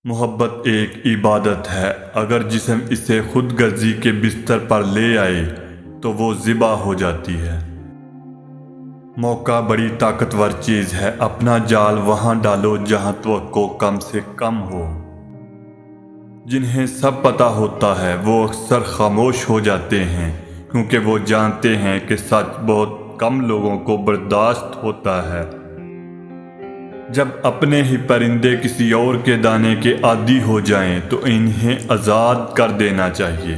محبت ایک عبادت ہے۔ اگر جسم اسے خود غرضی کے بستر پر لے آئے تو وہ ذبح ہو جاتی ہے۔ موقع بڑی طاقتور چیز ہے۔ اپنا جال وہاں ڈالو جہاں توقع کم سے کم ہو۔ جنہیں سب پتہ ہوتا ہے وہ اکثر خاموش ہو جاتے ہیں کیونکہ وہ جانتے ہیں کہ سچ بہت کم لوگوں کو برداشت ہوتا ہے۔ جب اپنے ہی پرندے کسی اور کے دانے کے عادی ہو جائیں تو انہیں آزاد کر دینا چاہیے۔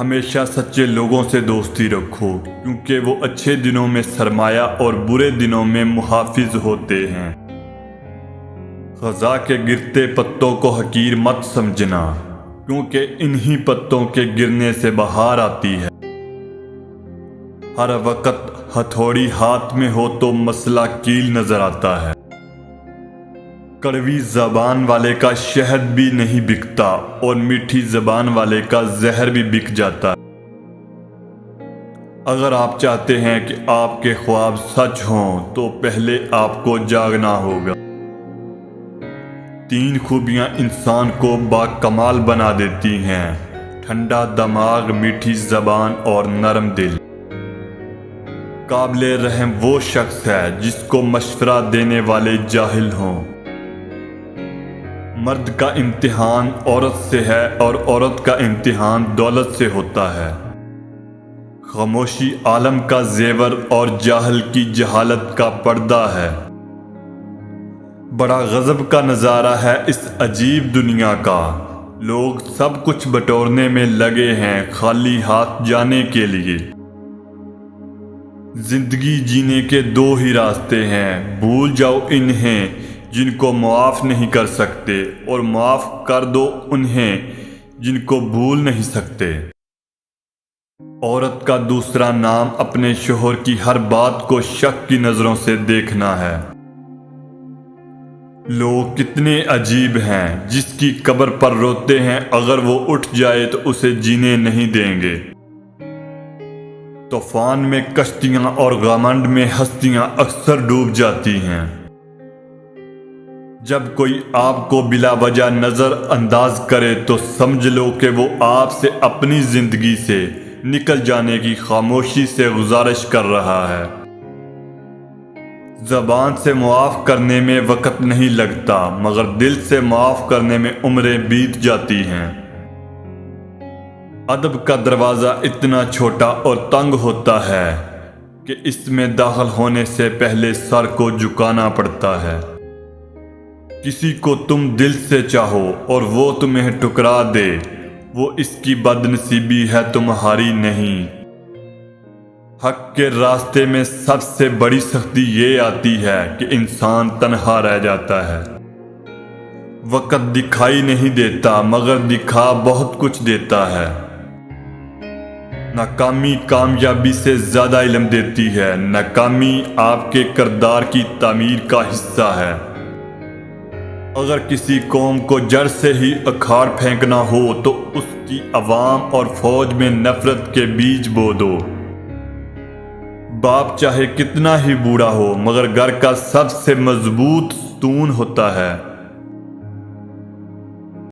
ہمیشہ سچے لوگوں سے دوستی رکھو کیونکہ وہ اچھے دنوں میں سرمایہ اور برے دنوں میں محافظ ہوتے ہیں۔ خزاں کے گرتے پتوں کو حقیر مت سمجھنا کیونکہ انہی پتوں کے گرنے سے بہار آتی ہے۔ ہر وقت ہتھوڑی ہاتھ میں ہو تو مسئلہ کیل نظر آتا ہے۔ کڑوی زبان والے کا شہد بھی نہیں بکتا اور میٹھی زبان والے کا زہر بھی بک جاتا ہے۔ اگر آپ چاہتے ہیں کہ آپ کے خواب سچ ہوں تو پہلے آپ کو جاگنا ہوگا۔ 3 خوبیاں انسان کو باکمال بنا دیتی ہیں: ٹھنڈا دماغ، میٹھی زبان اور نرم دل۔ قابل رحم وہ شخص ہے جس کو مشورہ دینے والے جاہل ہوں۔ مرد کا امتحان عورت سے ہے اور عورت کا امتحان دولت سے ہوتا ہے۔ خاموشی عالم کا زیور اور جاہل کی جہالت کا پردہ ہے۔ بڑا غضب کا نظارہ ہے اس عجیب دنیا کا۔ لوگ سب کچھ بٹورنے میں لگے ہیں خالی ہاتھ جانے کے لیے۔ زندگی جینے کے 2 ہی راستے ہیں: بھول جاؤ انہیں جن کو معاف نہیں کر سکتے اور معاف کر دو انہیں جن کو بھول نہیں سکتے۔ عورت کا دوسرا نام اپنے شوہر کی ہر بات کو شک کی نظروں سے دیکھنا ہے۔ لوگ کتنے عجیب ہیں، جس کی قبر پر روتے ہیں اگر وہ اٹھ جائے تو اسے جینے نہیں دیں گے۔ طوفان میں کشتیاں اور گھمنڈ میں ہستیاں اکثر ڈوب جاتی ہیں۔ جب کوئی آپ کو بلا وجہ نظر انداز کرے تو سمجھ لو کہ وہ آپ سے اپنی زندگی سے نکل جانے کی خاموشی سے گزارش کر رہا ہے۔ زبان سے معاف کرنے میں وقت نہیں لگتا مگر دل سے معاف کرنے میں عمریں بیت جاتی ہیں۔ ادب کا دروازہ اتنا چھوٹا اور تنگ ہوتا ہے کہ اس میں داخل ہونے سے پہلے سر کو جھکانا پڑتا ہے۔ کسی کو تم دل سے چاہو اور وہ تمہیں ٹکرا دے، وہ اس کی بدنصیبی ہے، تمہاری نہیں۔ حق کے راستے میں سب سے بڑی سختی یہ آتی ہے کہ انسان تنہا رہ جاتا ہے۔ وقت دکھائی نہیں دیتا مگر دکھا بہت کچھ دیتا ہے۔ ناکامی کامیابی سے زیادہ علم دیتی ہے۔ ناکامی آپ کے کردار کی تعمیر کا حصہ ہے۔ اگر کسی قوم کو جڑ سے ہی اکھاڑ پھینکنا ہو تو اس کی عوام اور فوج میں نفرت کے بیج بو دو۔ باپ چاہے کتنا ہی بوڑھا ہو مگر گھر کا سب سے مضبوط ستون ہوتا ہے۔